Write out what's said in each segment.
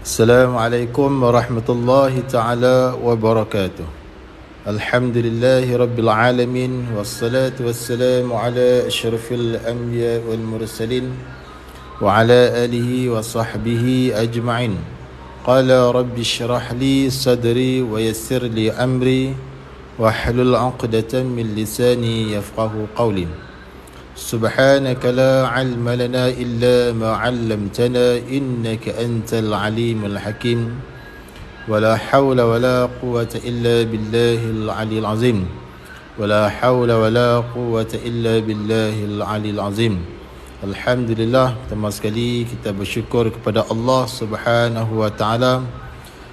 Assalamualaikum warahmatullahi ta'ala wabarakatuh. Alhamdulillahi rabbil alamin. Wassalatu wassalamu ala ashrafil anbiya wal mursalin wa ala alihi wa sahbihi ajma'in. Qala rabbi syrah li sadri wa yassir li amri wa hlul 'uqdatan min lisani yafqahu qawli. Subhanaka la ilma lana illa ma 'allamtana innaka antal alimul hakim. Wala hawla wala quwwata illa billahil aliyil azim. Wala hawla wala quwwata illa billahil aliyil azim. Alhamdulillah, pertama sekali kita bersyukur kepada Allah Subhanahu wa taala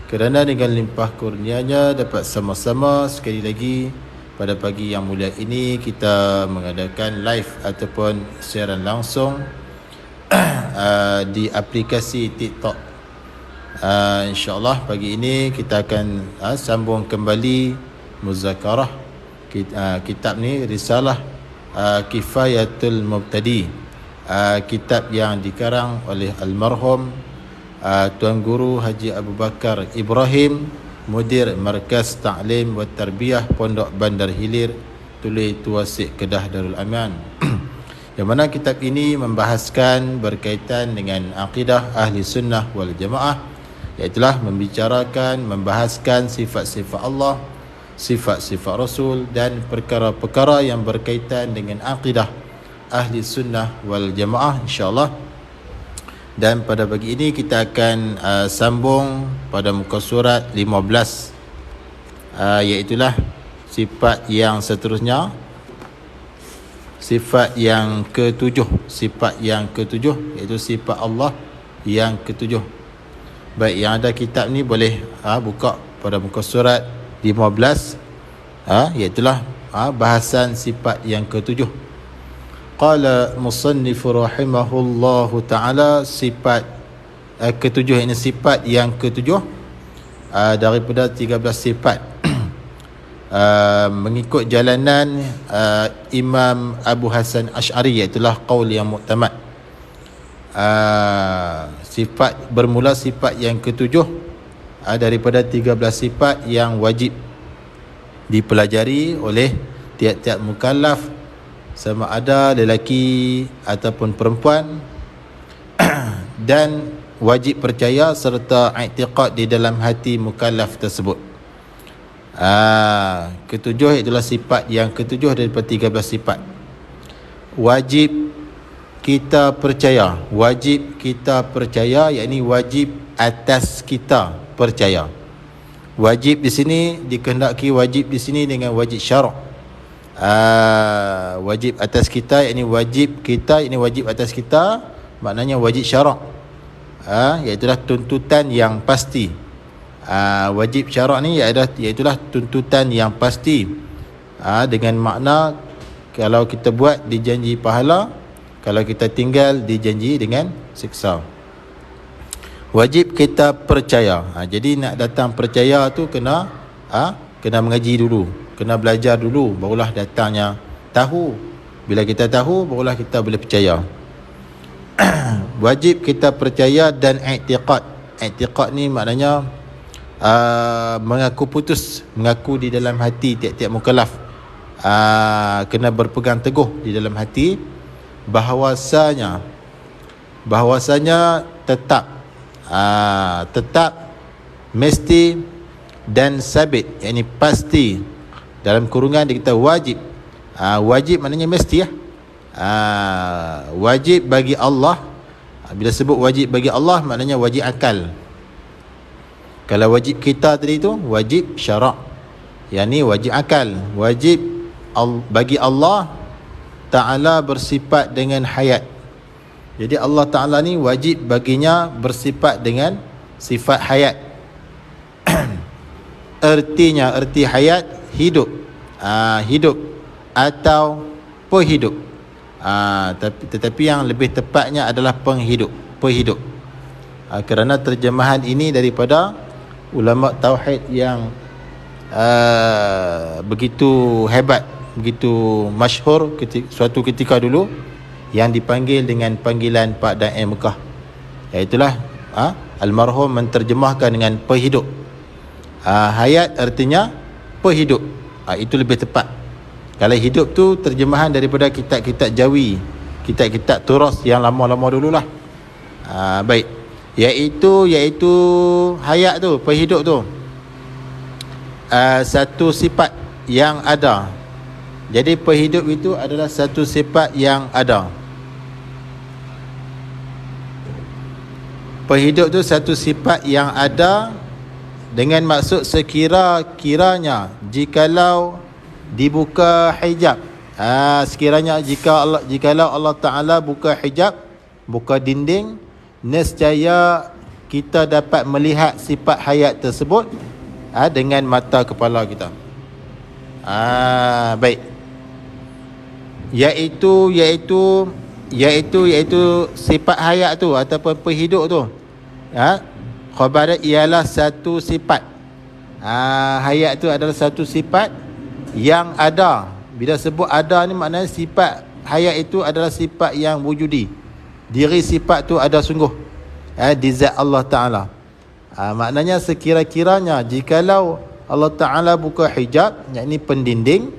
kerana dengan limpah kurnianya dapat sama-sama sekali lagi pada pagi yang mulia ini kita mengadakan live ataupun siaran langsung di aplikasi TikTok. InsyaAllah pagi ini kita akan sambung kembali muzakarah kitab ni, Risalah Kifayatul Mubtadi, kitab yang dikarang oleh almarhum Tuan Guru Haji Abu Bakar Ibrahim, Mudir Markaz Ta'lim wa Tarbiyah Pondok Bandar Hilir, Tuli Tuasik Kedah Darul Aman. Yang mana kitab ini membahaskan berkaitan dengan akidah Ahli Sunnah wal Jamaah, iaitulah membahaskan sifat-sifat Allah, sifat-sifat Rasul dan perkara-perkara yang berkaitan dengan akidah Ahli Sunnah wal Jamaah, insyaAllah. Dan pada pagi ini kita akan sambung pada muka surat 15, iaitulah sifat yang seterusnya, sifat yang ketujuh. Sifat yang ketujuh iaitu sifat Allah yang ketujuh. Baik, yang ada kitab ni boleh buka pada muka surat 15, iaitulah bahasan sifat yang ketujuh. Qala musannif rahimahullahu ta'ala, sifat ketujuh ini sifat yang ketujuh daripada 13 sifat mengikut jalanan Imam Abu Hasan Asy'ari, iaitulah qaul yang muktamad. Sifat bermula sifat yang ketujuh daripada 13 sifat yang wajib dipelajari oleh tiap-tiap mukallaf, sama ada lelaki ataupun perempuan, dan wajib percaya serta i'tiqad di dalam hati mukallaf tersebut. Ketujuh itulah sifat yang ketujuh daripada 13 sifat. Wajib kita percaya, wajib kita percaya, yakni wajib atas kita percaya. Wajib di sini dikehendaki, wajib di sini dengan wajib syarak. Wajib atas kita, yakni wajib kita, ini wajib atas kita, maknanya wajib syarak, iaitulah tuntutan yang pasti. Wajib syarak ni iaitulah tuntutan yang pasti, dengan makna kalau kita buat dijanji pahala, kalau kita tinggal dijanji dengan siksa. Wajib kita percaya. Jadi nak datang percaya tu kena mengaji dulu, kena belajar dulu, barulah datangnya tahu. Bila kita tahu, barulah kita boleh percaya. Wajib kita percaya dan i'tiqad. I'tiqad ni maknanya mengaku putus, mengaku di dalam hati tiap-tiap mukallaf, kena berpegang teguh di dalam hati bahawasanya tetap mesti dan sabit, yakni pasti, dalam kurungan dia kata wajib. Wajib maknanya mesti, wajib bagi Allah. Bila sebut wajib bagi Allah, maknanya wajib akal. Kalau wajib kita tadi tu wajib syarak, yakni wajib akal. Wajib bagi Allah Ta'ala bersifat dengan hayat. Jadi Allah Ta'ala ni wajib baginya bersifat dengan sifat hayat. Erti hayat hidup, hidup atau penghidup, tetapi yang lebih tepatnya adalah penghidup. Kerana terjemahan ini daripada ulama tauhid yang begitu hebat, begitu masyhur suatu ketika dulu, yang dipanggil dengan panggilan Pak Da'i Mekah, iaitulah Almarhum menterjemahkan dengan penghidup. Hayat artinya penghidup. Itu lebih tepat. Kalau hidup tu terjemahan daripada kitab-kitab Jawi, kitab-kitab turas yang lama-lama dululah. Baik. Iaitu hayat tu, penghidup tu. Satu sifat yang ada. Jadi penghidup itu adalah satu sifat yang ada. Penghidup itu satu sifat yang ada dengan maksud sekira-kiranya jikalau dibuka hijab. Sekiranya jikalau Allah Ta'ala buka hijab, buka dinding, nescaya kita dapat melihat sifat hayat tersebut dengan mata kepala kita. Baik. Iaitu sifat hayat tu ataupun penghidup tu. Khabar ialah satu sifat. Hayat tu adalah satu sifat yang ada. Bila sebut ada ni maknanya sifat hayat itu adalah sifat yang wujudi. Diri sifat tu ada sungguh di zat Allah Ta'ala. Maknanya sekira-kiranya jikalau Allah Ta'ala buka hijab, yakni pendinding,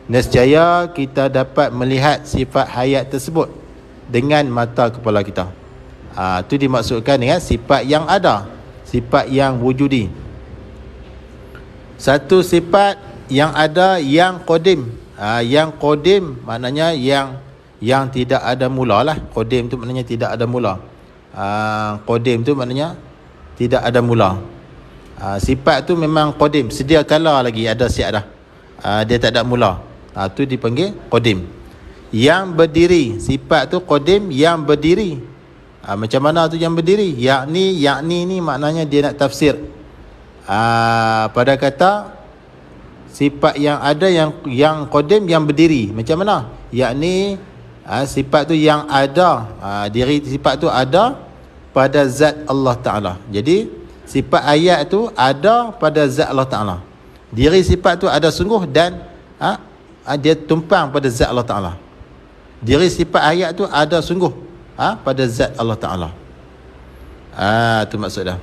nescaya kita dapat melihat sifat hayat tersebut dengan mata kepala kita. Itu dimaksudkan dengan sifat yang ada, sifat yang wujudi. Satu sifat yang ada yang qadim. Yang qadim maknanya yang tidak ada mula lah. Qadim tu maknanya tidak ada mula. Qadim tu maknanya tidak ada mula. Sifat tu memang qadim, sedia kala lagi ada siap dah. Dia tak ada mula. Tu dipanggil qadim. Yang berdiri, sifat tu qadim yang berdiri. Macam mana tu yang berdiri? Yakni ni maknanya dia nak tafsir. Pada kata sifat yang ada yang qadim yang berdiri. Macam mana? Yakni sifat tu yang ada, diri sifat tu ada pada zat Allah Ta'ala. Jadi sifat ayat tu ada pada zat Allah Ta'ala. Diri sifat tu ada sungguh dan dia tumpang pada zat Allah Ta'ala. Diri sifat ayat tu ada sungguh pada zat Allah Ta'ala. Itu maksudnya.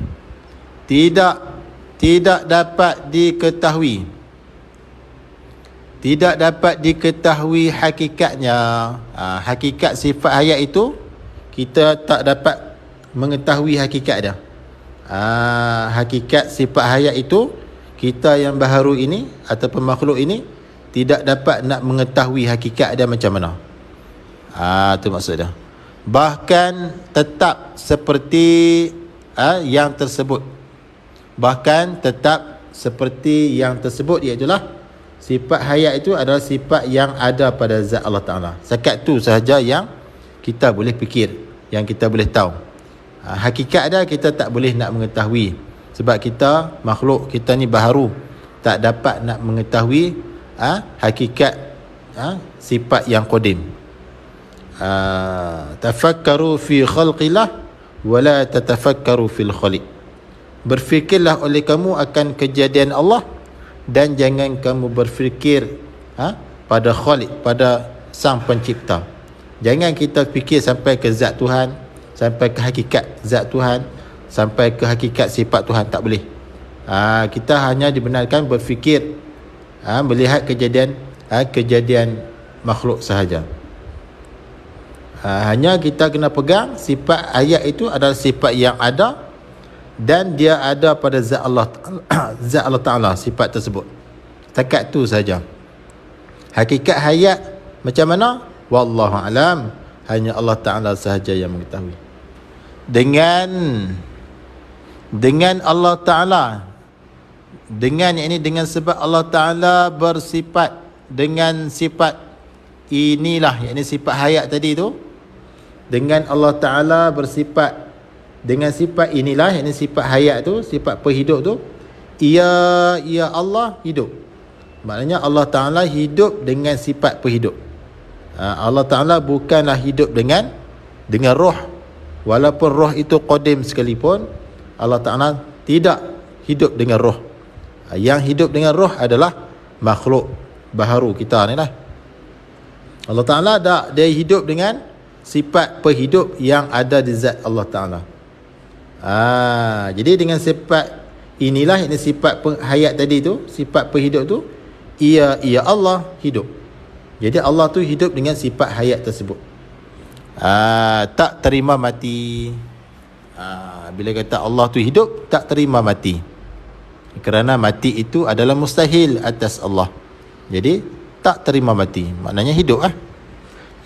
Tidak dapat diketahui. Tidak dapat diketahui hakikatnya. Hakikat sifat ayat itu kita tak dapat mengetahui hakikat dia. Hakikat sifat hayat itu kita yang baharu ini ataupun makhluk ini tidak dapat nak mengetahui hakikat dia macam mana. Itu maksudnya. Bahkan tetap seperti yang tersebut. Bahkan tetap seperti yang tersebut, iaitulah sifat hayat itu adalah sifat yang ada pada zat Allah Ta'ala. Sekat tu sahaja yang kita boleh fikir, yang kita boleh tahu. Hakikat dia kita tak boleh nak mengetahui, sebab kita makhluk, kita ni baharu, tak dapat nak mengetahui hakikat sifat yang qadim. Tafakkaru fi khalqillah wala tatafakkaru fil khaliq. Berfikirlah oleh kamu akan kejadian Allah dan jangan kamu berfikir pada khaliq, pada sang pencipta. Jangan kita fikir sampai ke zat Tuhan, sampai ke hakikat zat Tuhan, sampai ke hakikat sifat Tuhan, tak boleh. Kita hanya dibenarkan berfikir, melihat kejadian makhluk sahaja. Hanya kita kena pegang sifat ayat itu adalah sifat yang ada dan dia ada pada zat Allah zat Allah Ta'ala, sifat tersebut. Takat tu saja. Hakikat hayat macam mana? Wallahu alam, hanya Allah Ta'ala sahaja yang mengetahui. Dengan Allah Ta'ala, dengan sebab Allah Ta'ala bersifat dengan sifat inilah, yakni sifat hayat tadi tu. Dengan Allah Ta'ala bersifat dengan sifat inilah, yakni sifat hayat tu, sifat penghidup tu. Ya Allah hidup. Maknanya Allah Ta'ala hidup dengan sifat penghidup. Allah Ta'ala bukanlah hidup dengan roh. Walaupun roh itu qadim sekalipun, Allah Ta'ala tidak hidup dengan roh. Yang hidup dengan roh adalah makhluk baharu kita ni lah. Allah Ta'ala dia hidup dengan sifat penghidup yang ada di zat Allah Ta'ala. Jadi dengan sifat inilah, ini sifat hayat tadi tu, sifat penghidup tu, ia Allah hidup. Jadi Allah tu hidup dengan sifat hayat tersebut. Tak terima mati. Bila kata Allah tu hidup, tak terima mati, kerana mati itu adalah mustahil atas Allah. Jadi tak terima mati, maknanya hidup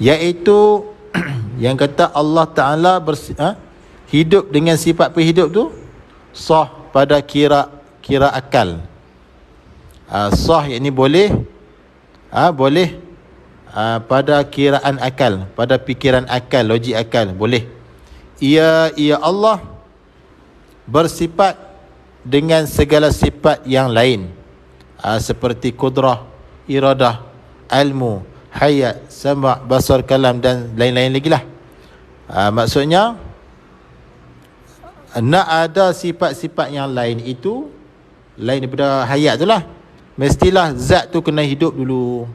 iaitu yang kata Allah Ta'ala hidup dengan sifat penghidup tu sah pada kira akal. Sah yakni boleh pada kiraan akal, pada fikiran akal, logik akal, boleh. Ia Allah bersifat dengan segala sifat yang lain, seperti kudrah, iradah, ilmu, hayat, sama', basar, kalam dan lain-lain lagi lah. Maksudnya nak ada sifat-sifat yang lain itu, lain daripada hayat tu lah, mestilah zat tu kena hidup dulu.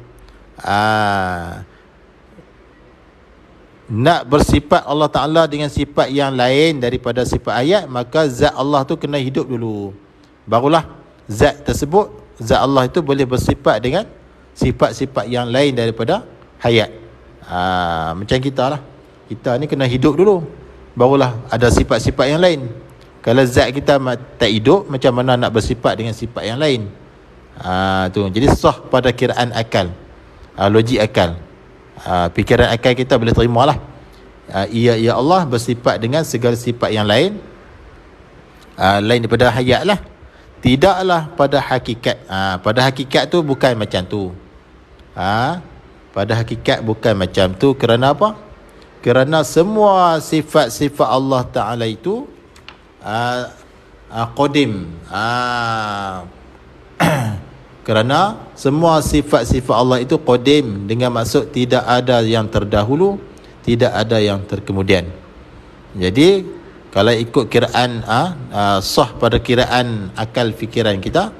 Nak bersifat Allah Ta'ala dengan sifat yang lain daripada sifat hayat, maka zat Allah tu kena hidup dulu, barulah zat tersebut, zat Allah itu boleh bersifat dengan sifat-sifat yang lain daripada hayat. Macam kita lah, kita ni kena hidup dulu, barulah ada sifat-sifat yang lain. Kalau zat kita tak hidup, macam mana nak bersifat dengan sifat yang lain? Tu. Jadi sah pada kiraan akal, logik akal, fikiran akal kita boleh terima lah. Ia Allah bersifat dengan segala sifat yang lain, lain daripada hayat lah. Tidaklah pada hakikat. Pada hakikat tu bukan macam tu. Pada hakikat bukan macam tu. Kerana apa? Kerana semua sifat-sifat Allah Ta'ala itu qadim. Kerana semua sifat-sifat Allah itu qadim, dengan maksud tidak ada yang terdahulu, tidak ada yang terkemudian. Jadi kalau ikut kiraan sah pada kiraan akal fikiran kita,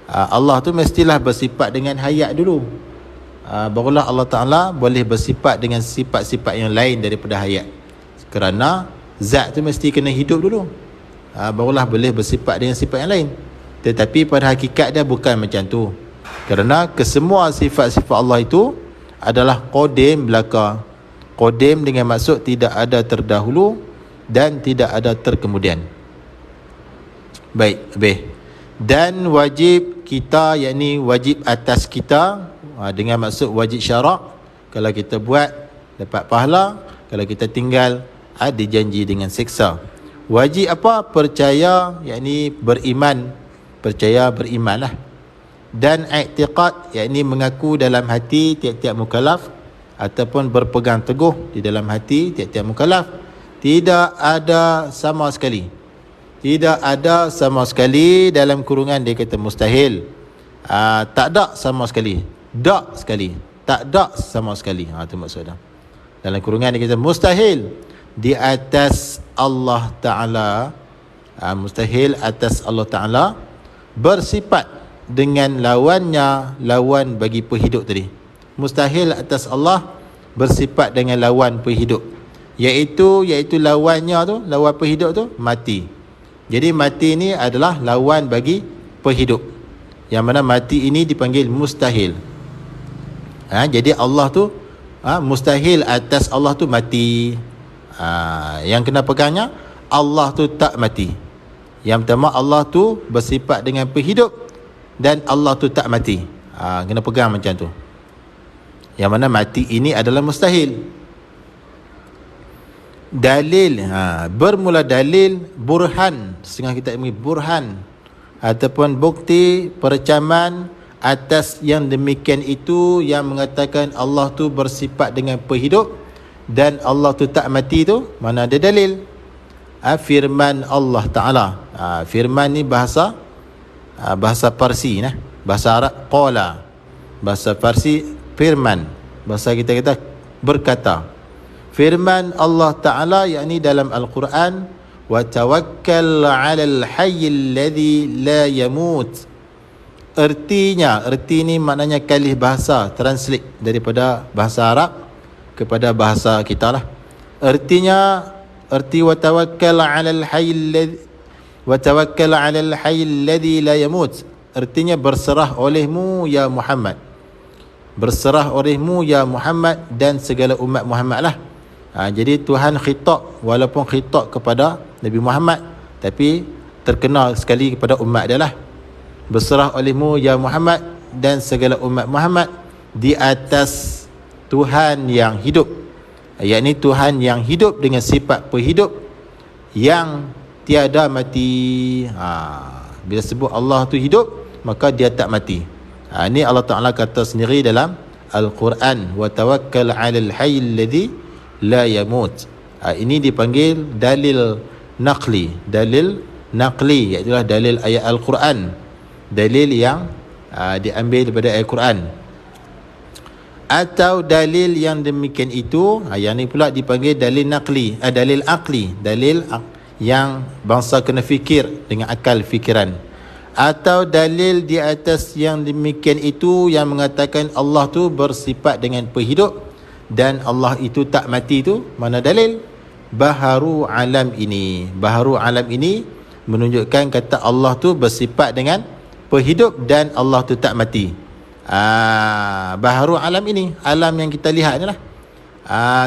Allah tu mestilah bersifat dengan hayat dulu, barulah Allah Ta'ala boleh bersifat dengan sifat-sifat yang lain daripada hayat. Kerana zat tu mesti kena hidup dulu, barulah boleh bersifat dengan sifat yang lain. Tetapi pada hakikat dia bukan macam tu. Kerana kesemua sifat-sifat Allah itu adalah qadim belaka. Qadim dengan maksud tidak ada terdahulu dan tidak ada terkemudian. Baik, habis. Dan wajib kita, yakni wajib atas kita, dengan maksud wajib syarak. Kalau kita buat, dapat pahala. Kalau kita tinggal, dijanji dengan siksa. Wajib apa? Percaya, yakni beriman. Percaya, beriman lah. Dan i'tiqad, yakni mengaku dalam hati tiap-tiap mukallaf, ataupun berpegang teguh di dalam hati tiap-tiap mukallaf. Tidak ada sama sekali, tidak ada sama sekali, dalam kurungan dia kata mustahil. Tak ada sama sekali, dak sekali, tak ada sama sekali. Itu maksudnya. Dalam kurungan dia kata mustahil di atas Allah Ta'ala, mustahil atas Allah Ta'ala bersifat dengan lawannya, lawan bagi penghidup tadi. Mustahil atas Allah bersifat dengan lawan penghidup, iaitu lawannya tu, lawan penghidup tu mati. Jadi mati ni adalah lawan bagi penghidup, yang mana mati ini dipanggil mustahil. Jadi Allah tu mustahil atas Allah tu mati. Yang kena pegangnya, Allah tu tak mati. Yang pertama, Allah tu bersifat dengan penghidup, dan Allah tu tak mati. Kena pegang macam tu. Yang mana mati ini adalah mustahil. Dalil, bermula dalil, burhan, setengah kita panggil burhan, ataupun bukti percaman atas yang demikian itu, yang mengatakan Allah tu bersifat dengan penghidup dan Allah tu tak mati tu. Mana ada dalil? Firman Allah Ta'ala. Firman ni bahasa Parsi, bahasa Arab qala, bahasa Parsi firman, bahasa kita kata berkata. Firman Allah Ta'ala, yakni dalam Al-Quran, wa tawakkal 'alal hayyil ladzi la yamut. Erti ni maknanya kalih bahasa, translate daripada bahasa Arab kepada bahasa kita lah. Artinya, Erti wa tawakkal 'alal hayy alladhi la yamut. Artinya berserah olehmu ya Muhammad. Berserah olehmu ya Muhammad dan segala umat Muhammad lah. Jadi Tuhan khitab, walaupun khitab kepada Nabi Muhammad, tapi terkenal sekali kepada umat dia lah. Berserah olehmu ya Muhammad dan segala umat Muhammad di atas Tuhan yang hidup, yakni Tuhan yang hidup dengan sifat penghidup yang tiada mati. Bila sebut Allah tu hidup, maka dia tak mati. Ini Allah Ta'ala kata sendiri dalam Al-Quran, wa tawakkal 'alal hayyil ladzi la yamut. Ini dipanggil dalil naqli. Dalil naqli iaitu dalil ayat Al-Quran, dalil yang diambil daripada ayat Quran. Atau dalil yang demikian itu, yang ni pula dipanggil dalil naqli, dalil akli, dalil yang bangsa kena fikir dengan akal fikiran. Atau dalil di atas yang demikian itu yang mengatakan Allah tu bersifat dengan penghidup dan Allah itu tak mati, tu mana dalil? Baharu alam ini. Baharu alam ini menunjukkan kata Allah tu bersifat dengan penghidup dan Allah tu tak mati. Baharu alam ini, alam yang kita lihat ni lah.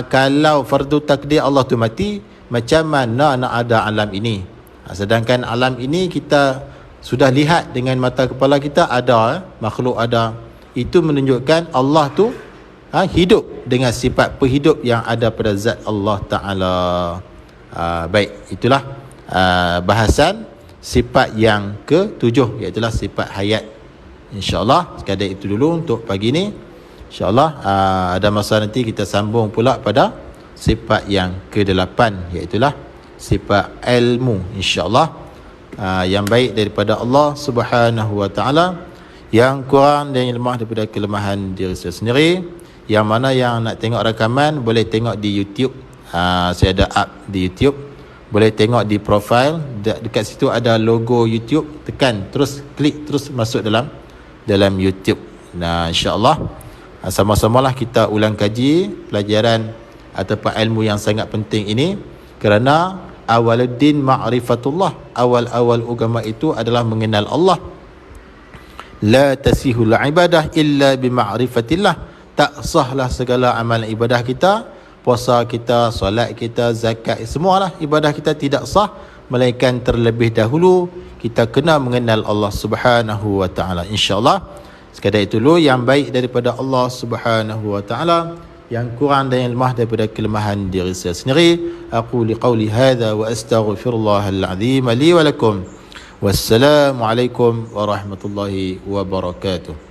Kalau fardu takdir Allah tu mati, macam mana nak ada alam ini? Sedangkan alam ini kita sudah lihat dengan mata kepala kita, ada makhluk ada. Itu menunjukkan Allah tu hidup dengan sifat penghidup yang ada pada zat Allah Ta'ala. Baik, itulah bahasan sifat yang ke-7, iaitu sifat hayat. InsyaAllah sekadar itu dulu untuk pagi ni. InsyaAllah ada masa nanti kita sambung pula pada sifat yang ke-8, iaitu sifat ilmu. InsyaAllah yang baik daripada Allah Subhanahu Wa Ta'ala, yang kurang dan yang lemah daripada kelemahan diri saya sendiri. Yang mana yang nak tengok rakaman boleh tengok di YouTube. Saya ada up di YouTube, boleh tengok di profile. Dekat situ ada logo YouTube, tekan terus, klik terus masuk dalam YouTube. Nah, insya-Allah sama-samalah kita ulang kaji pelajaran ataupun ilmu yang sangat penting ini, kerana awaluddin ma'rifatullah. Awal-awal agama itu adalah mengenal Allah. La tasihul ibadah illa bima'rifatillah. Tak sahlah segala amalan ibadah kita, puasa kita, solat kita, zakat, semualah ibadah kita tidak sah melainkan terlebih dahulu kita kena mengenal Allah Subhanahu Wa Ta'ala. InsyaAllah sekadar itu dulu yang baik daripada Allah Subhanahu Wa Ta'ala, yang kurang dan yang lemah daripada kelemahan diri saya sendiri. Aku liqauli hadha wa astaghfirullahal azim li wa lakum. Wassalamualaikum warahmatullahi wabarakatuh.